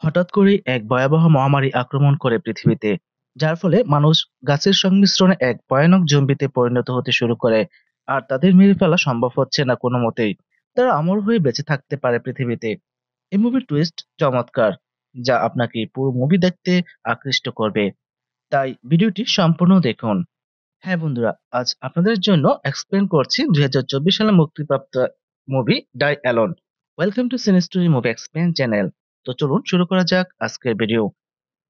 হঠাৎ করেই এক ভয়াবহ মহামারী আক্রমণ করে পৃথিবীতে, যার ফলে মানুষ গাছের সংমিশ্রণে এক ভয়ানক জম্বিতে পরিণত হতে শুরু করে। আর তাদের মেরে ফেলা সম্ভব হচ্ছে না কোনো মতেই। তারা অমর হয়ে বেঁচে থাকতে পারে পৃথিবীতে। এই মুভির টুইস্ট চমৎকার, যা আপনাকে পুরো মুভি দেখতে আকৃষ্ট করবে। তাই ভিডিওটি সম্পূর্ণ দেখুন। হ্যাঁ বন্ধুরা, আজ আপনাদের জন্য এক্সপ্লেন করছি 2024 সালে মুক্তিপ্রাপ্ত movie die alone. Welcome to Cinestory movie explain channel. তো চলুন শুরু করা যাক আজকের ভিডিও।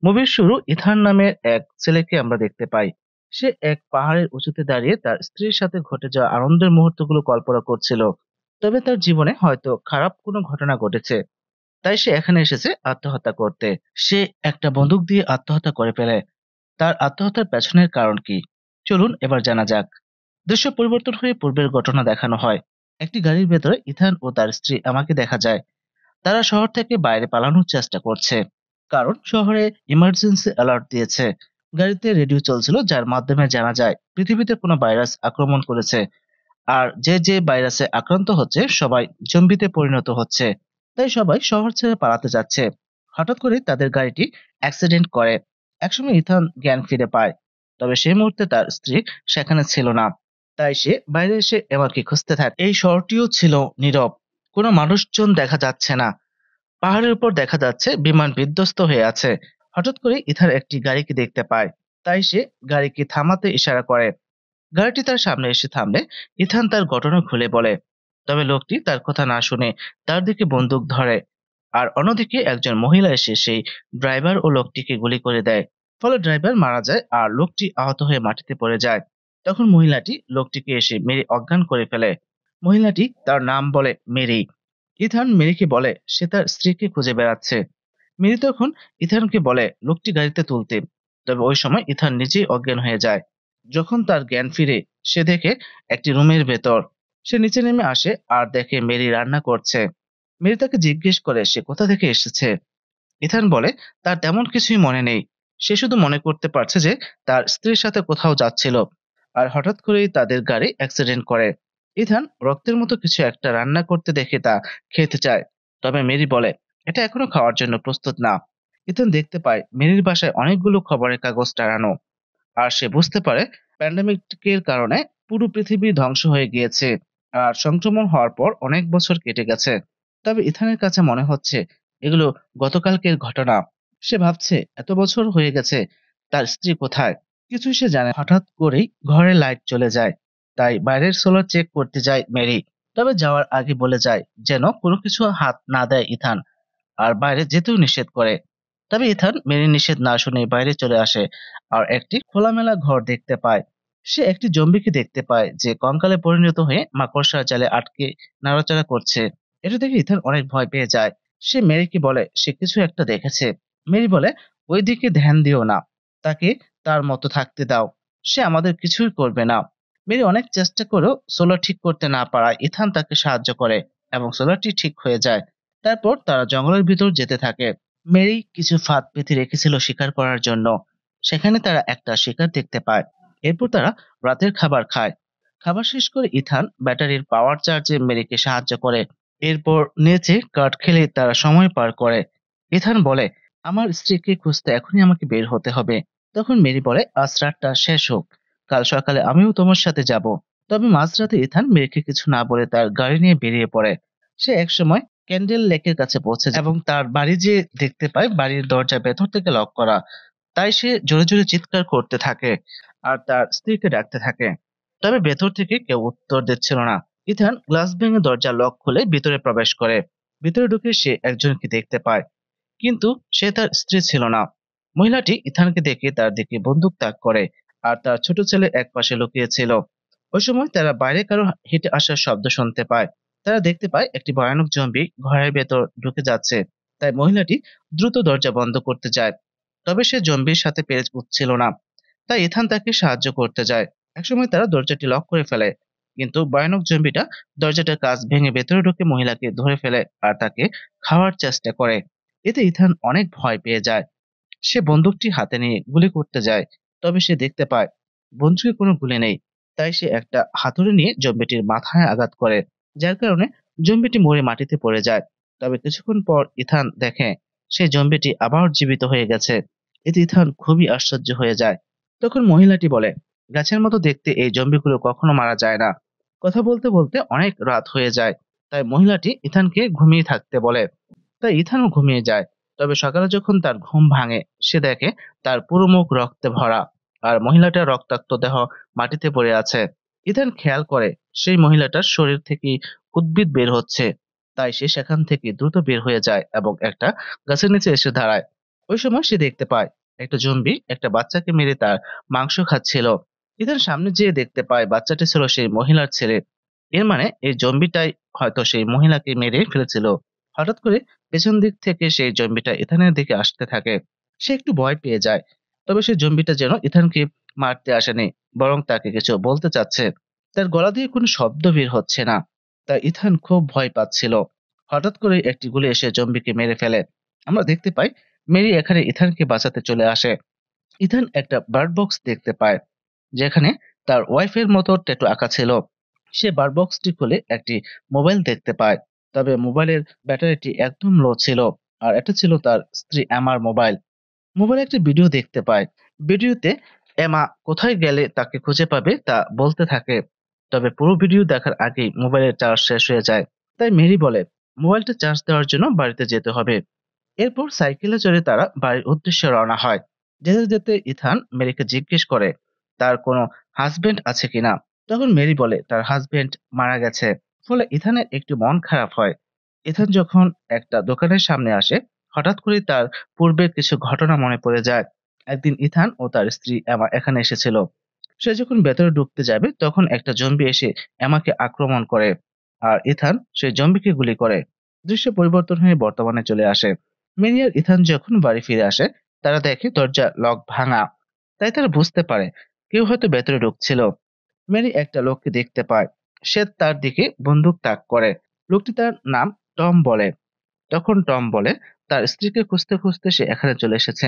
মুভির শুরু ইথান নামের এক ছেলেকে আমরা দেখতে পাই। সে এক পাহাড়ের উঁচুতে দাঁড়িয়ে তার স্ত্রীর সাথে ঘটে যাওয়া আনন্দের মুহূর্তগুলো কল্পনা করছিল। তবে তার জীবনে হয়তো খারাপ কোনো ঘটনা ঘটেছে, তাই সে এখানে এসেছে আত্মহত্যা করতে। সে একটা বন্দুক দিয়ে আত্মহত্যা করে ফেলে। তার আত্মহত্যার পেছনের কারণ কি, চলুন এবার জানা যাক। দৃশ্য পরিবর্তন হয়ে পূর্বের ঘটনা দেখানো হয়। একটি গাড়ির ভেতরে ইথান ও তার স্ত্রী আমাকে দেখা যায়। তারা শহর থেকে বাইরে পালানোর চেষ্টা করছে, কারণ শহরে ইমার্জেন্সি অ্যালার্ট দিয়েছে। গাড়িতে রেডিও চলছিল, যার মাধ্যমে জানা যায় পৃথিবীতে কোনো ভাইরাস আক্রমণ করেছে। আর যে যে ভাইরাসে আক্রান্ত হচ্ছে সবাই জম্বিতে পরিণত হচ্ছে। তাই সবাই শহর ছেড়ে পালাতে যাচ্ছে। হঠাৎ করে তাদের গাড়িটি অ্যাক্সিডেন্ট করে। একসময় ইথান জ্ঞান ফিরে পায়, তবে সেই মুহূর্তে তার স্ত্রী সেখানে ছিল না। তাই সে বাইরে এসে এমাকে খুঁজতে থাকে। এই শহরটিও ছিল নীরব, কোনো মানুষজন দেখা যাচ্ছে না। পাহাড়ের উপর দেখা যাচ্ছে বিমান বিধ্বস্ত হয়ে আছে। হঠাৎ করে ইথান একটি গাড়িকে দেখতে পায়, তাই সে গাড়িকে থামাতে ইশারা করে। গাড়িটি তার সামনে এসে থামলে ইথান তার ঘটনা খুলে বলে। তবে লোকটি তার কথা না শুনে তার দিকে বন্দুক ধরে। আর অন্যদিকে একজন মহিলা এসে সেই ড্রাইভার ও লোকটিকে গুলি করে দেয়। ফলে ড্রাইভার মারা যায় আর লোকটি আহত হয়ে মাটিতে পড়ে যায়। তখন মহিলাটি লোকটিকে এসে মেরে অজ্ঞান করে ফেলে। মহিলাটি তার নাম বলে মেরি। ইথান মেরিকে বলে সে তার স্ত্রীকে খুঁজে বেড়াচ্ছে। মেরি তখন ইথানকে বলে লোকটি গাড়িতে তুলতে। তবে ওই সময় ইথান নিজেই অজ্ঞান হয়ে যায়। যখন তার জ্ঞান ফিরে, সে দেখে একটি রুমের ভেতর। সে নিচে নেমে আসে আর দেখে মেরি রান্না করছে। মেরি তাকে জিজ্ঞেস করে সে কোথা থেকে এসেছে। ইথান বলে তার তেমন কিছুই মনে নেই। সে শুধু মনে করতে পারছে যে তার স্ত্রীর সাথে কোথাও যাচ্ছিল। আর হঠাৎ করেই তাদের গাড়ি অ্যাক্সিডেন্ট করে। ইথান রক্তের মতো কিছু একটা রান্না করতে দেখে তা খেতে চায়। তবে মেরি বলে এটা এখনো খাওয়ার জন্য প্রস্তুত না। ইথান দেখতে পায় মেরির বাসায় অনেকগুলো খবরের কাগজ টানানো। আর সে বুঝতে পারে প্যান্ডেমিকের কারণে পুরো পৃথিবী ধ্বংস হয়ে গিয়েছে। আর সংক্রমণ হওয়ার পর অনেক বছর কেটে গেছে। তবে ইথানের কাছে মনে হচ্ছে এগুলো গতকালকের ঘটনা। সে ভাবছে এত বছর হয়ে গেছে, তার স্ত্রী কোথায়। কিছুই সে জানে। হঠাৎ করেই ঘরে লাইট চলে যায়। তাই বাইরের সোলার চেক করতে যায় মেরি। তবে যাওয়ার আগে বলে যায় যেন কোনো কিছু হাত না দেয় ইথান। আর বাইরে যেতেও নিষেধ করে। তবে ইথান মেরির নিষেধ না শুনে বাইরে চলে আসে আর একটি খোলামেলা ঘর দেখতে পায়। সে একটি জম্বিকে দেখতে পায় যে কঙ্কালে পরিণত হয়ে মাকড়সার জালে আটকে নাড়াচাড়া করছে। এটা দেখে ইথান অনেক ভয় পেয়ে যায়। সে মেরিকে বলে সে কিছু একটা দেখেছে। মেরি বলে ওই দিকে ধ্যান দিও না, তাকে তার মতো থাকতে দাও। সে আমাদের কিছুই করবে না। মেরি অনেক চেষ্টা করেও সোলার ঠিক করতে না পারায় ইথান তাকে সাহায্য করে এবং সোলারটি ঠিক হয়ে যায়। তারপর তারা জঙ্গলের ভিতর যেতে থাকে। মেরি কিছু ফাঁদ পেতে রেখেছিল শিকার করার জন্য। সেখানে তারা একটা শিকার দেখতে পায়। এরপর তারা রাতের খাবার খায়। খাবার শেষ করে ইথান ব্যাটারির পাওয়ার চার্জে মেরিকে সাহায্য করে। এরপর নেচে কাঠ খেলে তারা সময় পার করে। ইথান বলে আমার স্ত্রীকে খুঁজতে এখনই আমাকে বের হতে হবে। তখন মেরি বলে আজ রাতটা শেষ হোক, কাল সকালে আমিও তোমার সাথে যাব। তবে মাঝরাতে ইথান মেরিকে কিছু না বলে তার গাড়ি নিয়ে বেরিয়ে পড়ে। সে একসময় ক্যান্ডেল লেকের কাছে পৌঁছে যায় এবং তার বাড়ি যে দেখতে পায় বাড়ির দরজা ভেতর থেকে লক করা। তাই সে জোরে জোরে চিৎকার করতে থাকে আর তার স্ত্রীকে ডাকতে থাকে। তবে ভেতর থেকে কেউ উত্তর দিচ্ছিল না। ইথান গ্লাস ভেঙে দরজা লক খুলে ভিতরে প্রবেশ করে। ভিতরে ঢুকে সে একজনকে দেখতে পায়, কিন্তু সে তার স্ত্রী ছিল না। মহিলাটি ইথানকে দেখে তার দিকে বন্দুক তাক করে আর তার ছোট ছেলে একপাশে লুকিয়ে ছিল। ওই সময় তারা বাইরে কারো হেঁটে আসার শব্দ শুনতে পায়। তারা দেখতে পায় একটি ভয়ানক জম্বি ঘরের ভেতর ঢুকে যাচ্ছে। তাই মহিলাটি দ্রুত দরজা বন্ধ করতে যায়। তবে সে জম্বির সাথে পেরে উঠছিল না। তাই ইথান তাকে সাহায্য করতে যায়। একসময় তারা দরজাটি লক করে ফেলে, কিন্তু ভয়ানক জম্বিটা দরজাটার কাঁচ ভেঙে ভেতরে ঢুকে মহিলাকে ধরে ফেলে আর তাকে খাওয়ার চেষ্টা করে। এতে ইথান অনেক ভয় পেয়ে যায়। সে বন্দুকটি হাতে নিয়ে গুলি করতে যায়। তবে সে দেখতে পায় বন্দুকে কোনো গুলি নেই। তাই সে একটা হাতুড়ি নিয়ে জম্বিটির মাথায় আঘাত করে, যার কারণে জম্বিটি মরে মাটিতে পড়ে যায়। তবে কিছুক্ষণ পর ইথান দেখে সেই জম্বিটি আবার জীবিত হয়ে গেছে। এতে ইথান খুবই আশ্চর্য হয়ে যায়। তখন মহিলাটি বলে, গাছের মতো দেখতে এই জম্বিগুলো কখনো মারা যায় না। কথা বলতে বলতে অনেক রাত হয়ে যায়, তাই মহিলাটি ইথানকে ঘুমিয়ে থাকতে বলে। তাই ইথানও ঘুমিয়ে যায়। তবে সকালে যখন তার ঘুম ভাঙে, সে দেখে তার পুরো মুখ রক্তে ভরা, আর মহিলাটার রক্তাক্ত দেহ মাটিতে পড়ে আছে। ইথান খেয়াল করে সেই মহিলাটার শরীর থেকে উদ্ভিদ বের হচ্ছে। তাই সে সেখান থেকে দ্রুত বের হয়ে যায় এবং একটা গাছের নিচে এসে দাঁড়ায়। ওই সময় সে দেখতে পায় একটা জম্বি একটা বাচ্চাকে মেরে তার মাংস খাচ্ছিল। ইথান সামনে যেয়ে দেখতে পায় বাচ্চাটি ছিল সেই মহিলার ছেলে। এর মানে এই জম্বিটাই হয়তো সেই মহিলাকে মেরে ফেলেছিল। হঠাৎ করে পেছন দিক থেকে সেই জম্বিটা ইথানের দিকে আসতে থাকে। সে একটু ভয় পেয়ে যায়। তবে সেই জম্বিটা যেন ইথানকে মারতে আসেনি, বরং তাকে কিছু বলতে চাচ্ছে। তার গলা দিয়ে কোনো শব্দ বের হচ্ছে না। তাই ইথান খুব ভয় পাচ্ছিল। হঠাৎ করে একটি গুলি এসে জম্বিকে মেরে ফেলে। আমরা দেখতে পাই মেরি এখানে ইথানকে বাঁচাতে চলে আসে। ইথান একটা বার্ড বক্স দেখতে পায়, যেখানে তার ওয়াইফের মতো ট্যাটু আঁকা ছিল। সে বার্ড বক্সটি খুলে একটি মোবাইল দেখতে পায়। তবে মোবাইলের ব্যাটারিটি একদম লো ছিল, আর এটা ছিল তার স্ত্রী এমার মোবাইল। মোবাইলে একটি ভিডিও দেখতে পায়। ভিডিওতে এমা কোথায় গেলে তাকে খুঁজে পাবে তা বলতে থাকে। তবে পুরো ভিডিও দেখার আগেই মোবাইলের চার্জ শেষ হয়ে যায়। তাই মেরি বলে মোবাইলটা চার্জ দেওয়ার জন্য বাড়িতে যেতে হবে। এরপর সাইকেলে চড়ে তারা বাড়ির উদ্দেশ্যে রওনা হয়। যেতে যেতে ইথান মেরিকে জিজ্ঞেস করে তার কোনো হাজবেন্ড আছে কিনা। তখন মেরি বলে তার হাজবেন্ড মারা গেছে। ফলে ইথানের একটু মন খারাপ হয়। ইথান যখন একটা দোকানের সামনে আসে, হঠাৎ করে তার পূর্বের কিছু ঘটনা মনে পড়ে যায়। একদিন ইথান ও তার স্ত্রী এমা এখানে এসেছিল। সে যখন ভেতরে ঢুকতে যাবে তখন একটা জম্বি এসে এমাকে আক্রমণ করে, আর ইথান সেই জম্বিকে গুলি করে। দৃশ্য পরিবর্তন হয়ে বর্তমানে চলে আসে। মেরি আর ইথান যখন বাড়ি ফিরে আসে, তারা দেখে দরজা লক ভাঙা। তাই তারা বুঝতে পারে কেউ হয়তো ভেতরে ঢুকছিল। মেরি একটা লোককে দেখতে পায়। সে তার দিকে বন্দুক তাক করে। লোকটি তার নাম টম বলে। তখন টম বলে তার স্ত্রীকে খুঁজতে খুঁজতে সে এখানে চলে এসেছে।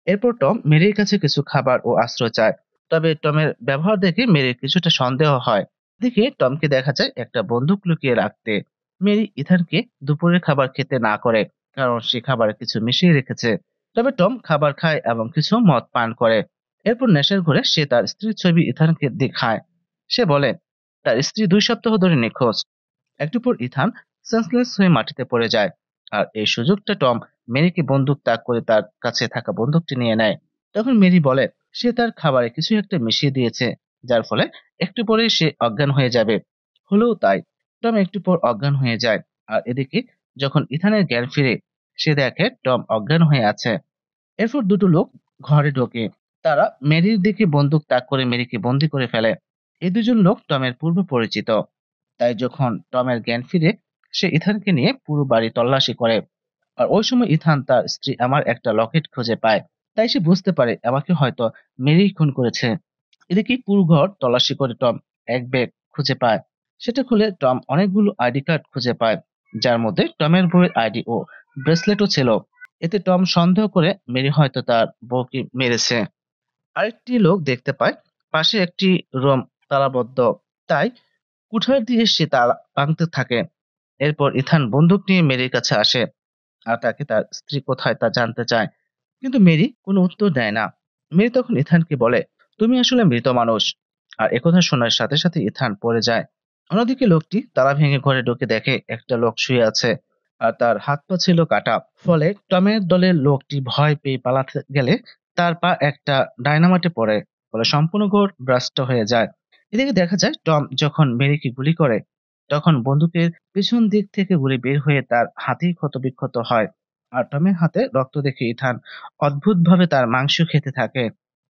এরপর টম মেরির কাছে কিছু খাবার ও আশ্রয় চায়। তবে টমের ব্যবহার দেখে মেরির কিছুটা সন্দেহ হয়। দেখে টমকে দেখা যায় একটা বন্দুক লুকিয়ে রাখতে। মেরি ইথানকে দুপুরের খাবার খেতে না করে, কারণ সে খাবারে কিছু মিশিয়ে রেখেছে। তবে টম খাবার খায় এবং কিছু মদ পান করে। এরপর নেশার ঘরে সে তার স্ত্রীর ছবি ইথানকে দেখায়। সে বলে তার স্ত্রী 2 সপ্তাহ ধরে নিখোঁজ। একটু পর ইথান সেন্সলেস হয়ে মাটিতে পড়ে যায়। আর এই সুযোগটা টম মেরিকে বন্দুক তাক করে তার কাছে থাকা বন্দুকটি নিয়ে নেয়। তখন মেরি বলে সে তার খাবারে কিছু একটা মিশিয়ে দিয়েছে, যার ফলে একটু পরে সে অজ্ঞান হয়ে যাবে। হলেও তাই, টম একটু পর অজ্ঞান হয়ে যায়। আর এদিকে যখন ইথানের জ্ঞান ফিরে, সে দেখে টম অজ্ঞান হয়ে আছে। এরপর দুটো লোক ঘরে ঢোকে। তারা মেরির দিকে বন্দুক তাক করে মেরিকে বন্দি করে ফেলে। এই দুজন লোক টমের পূর্ব পরিচিত। তাই যখন টমের জ্ঞান ফিরে, সে ইথানকে নিয়ে পুরো বাড়ি তল্লাশি করে। আর ওই সময় ইথান তার স্ত্রী আমার একটা লকেট খুঁজে পায়। তাই সে বুঝতে পারে আমাকে হয়তো মেরেই খুন করেছে। এদিকে পুরো ঘর তল্লাশি করে টম এক ব্যাগ খুঁজে পায়। সেটা খুলে টম অনেকগুলো আইডি কার্ড খুঁজে পায়, যার মধ্যে টমের বউয়ের আইডি ও ব্রেসলেটও ছিল। এতে টম সন্দেহ করে মেরি হয়তো তার বউকে মেরেছে। আরেকটি লোক দেখতে পায় পাশে একটি রুম তালাবদ্ধ। তাই কুঠার দিয়ে সে তালা ভাঙতে থাকে। এরপর ইথান বন্দুক নিয়ে মেরির কাছে আসে, আর তাকে তার স্ত্রী কোথায় তা জানতে চায়। কিন্তু মেরি কোনো উত্তর দেয় না। মেরি তখন ইথানকে বলে তুমি আসলে মৃত মানুষ। আর একথা শোনার সাথে সাথে ইথান পড়ে যায়। অন্যদিকে লোকটি তালা ভেঙে ঘরে ঢুকে দেখে একটা লোক শুয়ে আছে, আর তার হাত পা ছিল কাটা। ফলে টমের দলের লোকটি ভয় পেয়ে পালাতে গেলে তার পা একটা ডায়নামাইটে পড়ে। ফলে সম্পূর্ণ ঘর ব্রাস্ট হয়ে যায়। এদিকে দেখা যায় টম যখন মেরিকে গুলি করে, তখন বন্দুকের পিছন দিক থেকে গুলি বের হয়ে তার হাতেই ক্ষতবিক্ষত হয়। আর টমের হাতে রক্ত দেখে ইথান অদ্ভুতভাবে তার মাংস খেতে থাকে।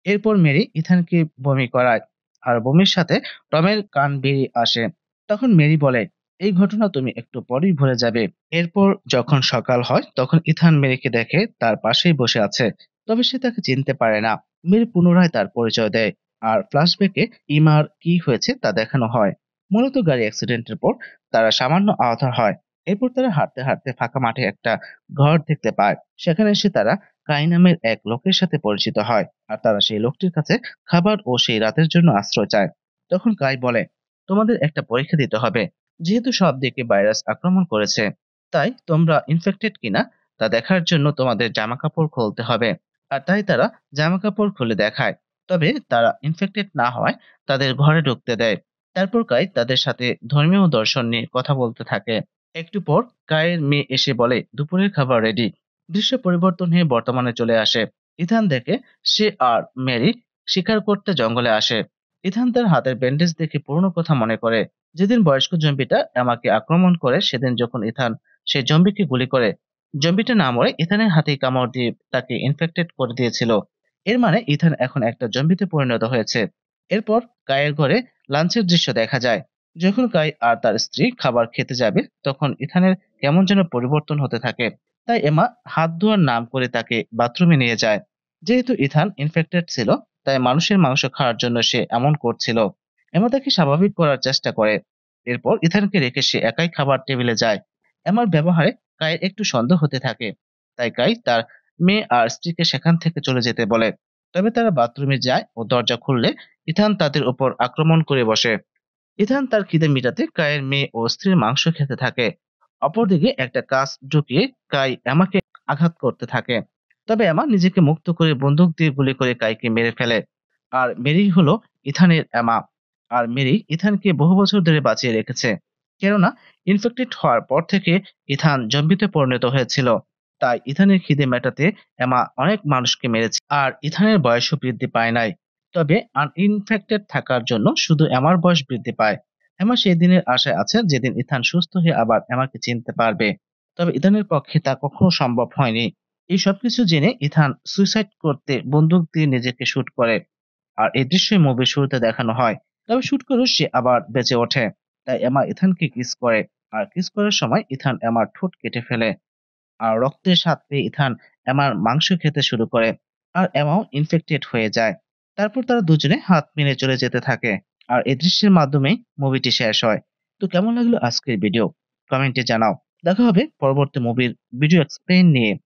এরপর মেরি ইথানকে বমি করায়, আর বমির সাথে টমের কান বেরিয়ে আসে। তখন মেরি বলে এই ঘটনা তুমি একটু পরেই ভুলে যাবে। এরপর যখন সকাল হয় তখন ইথান মেরিকে দেখে তার পাশেই বসে আছে। তবে সে তাকে চিনতে পারে না। মেরি পুনরায় তার পরিচয় দেয়। আর ফ্ল্যাশব্যাকে ইমার কি হয়েছে তা দেখানো হয়। মূলত গাড়ি অ্যাক্সিডেন্টের পর তারা সামান্য আহত হয়। এরপর তারা হাঁটতে হাঁটতে ফাঁকা মাঠে একটা ঘর দেখতে পায়। সেখানে এসে তারা কাই নামের এক লোকের সাথে পরিচিত হয়। আর তারা সেই লোকটির কাছে খাবার ও সেই রাতের জন্য আশ্রয় চায়। তখন কাই বলে তোমাদের একটা পরীক্ষা দিতে হবে। যেহেতু সব দিকে ভাইরাস আক্রমণ করেছে, তাই তোমরা ইনফেক্টেড কিনা তা দেখার জন্য তোমাদের জামাকাপড় খুলতে হবে। আর তাই তারা জামাকাপড় খুলে দেখায়। তবে তারা ইনফেক্টেড না হওয়ায় তাদের ঘরে ঢুকতে দেয়। তারপর কাই তাদের সাথে ধর্মীয় দর্শন নিয়ে কথা বলতে থাকে। একটু পর কায়ের মেয়ে এসে বলে দুপুরের খাবার রেডি। দৃশ্য পরিবর্তন হয়ে বর্তমানে চলে আসে। ইথান দেখে সে আর মেরি শিকার করতে জঙ্গলে আসে। ইথান তার হাতের ব্যান্ডেজ দেখে পুরনো কথা মনে করে। যেদিন বয়স্ক জম্বিটা আমাকে আক্রমণ করে সেদিন যখন ইথান সে জম্বিকে গুলি করে, জম্বিটা না মরে ইথানের হাতেই কামড় দিয়ে তাকে ইনফেক্টেড করে দিয়েছিল। এর মানে ইথান এখন একটা জম্বিতে পরিণত হয়েছে। এরপর কায়ের ঘরে লাঞ্চের দৃশ্য দেখা যায়। যখন কাই আর তার স্ত্রী খাবার খেতে যাবে তখন ইথানের কেমন যেন পরিবর্তন হতে থাকে। তাই এমা হাত ধোয়ার নাম করে তাকে বাথরুমে নিয়ে যায়। যেহেতু ইথান ইনফেক্টেড ছিল, তাই মানুষের মাংস খাওয়ার জন্য সে এমন করছিল। এমা তাকে স্বাভাবিক করার চেষ্টা করে। এরপর ইথানকে রেখে সে একাই খাবার টেবিলে যায়। এমার ব্যবহারে কায়ের একটু সন্দেহ হতে থাকে। তাই কাই তার মেয়ে আর স্ত্রীকে সেখান থেকে চলে যেতে বলে। তবে তারা বাথরুমে যায় ও দরজা খুললে ইথান তাদের উপর আক্রমণ করে বসে। ইথান তার খিদে মিটাতে কায়ের মেয়ে ও স্ত্রীর মাংস খেতে থাকে। অপরদিকে একটা কাজ ঢুকিয়ে কাই এমাকে আঘাত করতে থাকে। তবে এমা নিজেকে মুক্ত করে বন্দুক দিয়ে গুলি করে কাইকে মেরে ফেলে। আর মেরি হলো ইথানের এমা। আর মেরি ইথানকে বহু বছর ধরে বাঁচিয়ে রেখেছে। কেননা ইনফেক্টেড হওয়ার পর থেকে ইথান জম্বিতে পরিণত হয়েছিল। তাই ইথানের খিদে মেটাতে এমা অনেক মানুষকে মেরেছে। আর ইথানের বয়সও বৃদ্ধি পায় নাই। তবে আনইনফেক্টেড থাকার জন্য শুধু এমার বয়স বৃদ্ধি পায়। এমা সেই দিনের আশায় আছে যেদিন ইথান সুস্থ হয়ে আবার এমাকে চিনতে পারবে। তবে ইথানের পক্ষে তা কখনো সম্ভব হয়নি। এই সবকিছু জেনে ইথান সুইসাইড করতে বন্দুক দিয়ে নিজেকে শুট করে। আর এই দৃশ্যই মুভির শুরুতে দেখানো হয়। তবে শুট করেও সে আবার বেঁচে ওঠে। তাই এমা ইথানকে কিস করে। আর কিস করার সময় ইথান এমার ঠোঁট কেটে ফেলে। আর রক্তের স্বাদ পেয়ে ইথান এমার মাংস খেতে শুরু করে। আর এমাও ইনফেক্টেড হয়ে যায়। তারপর তারা দুজনে হাত মিলে চলে যেতে থাকে। আর এই দৃশ্যের মাধ্যমেই মুভিটি শেষ হয়। তো কেমন লাগলো আজকের ভিডিও? কমেন্টে জানাও। দেখা হবে পরবর্তী মুভির ভিডিও এক্সপ্লেইন নিয়ে।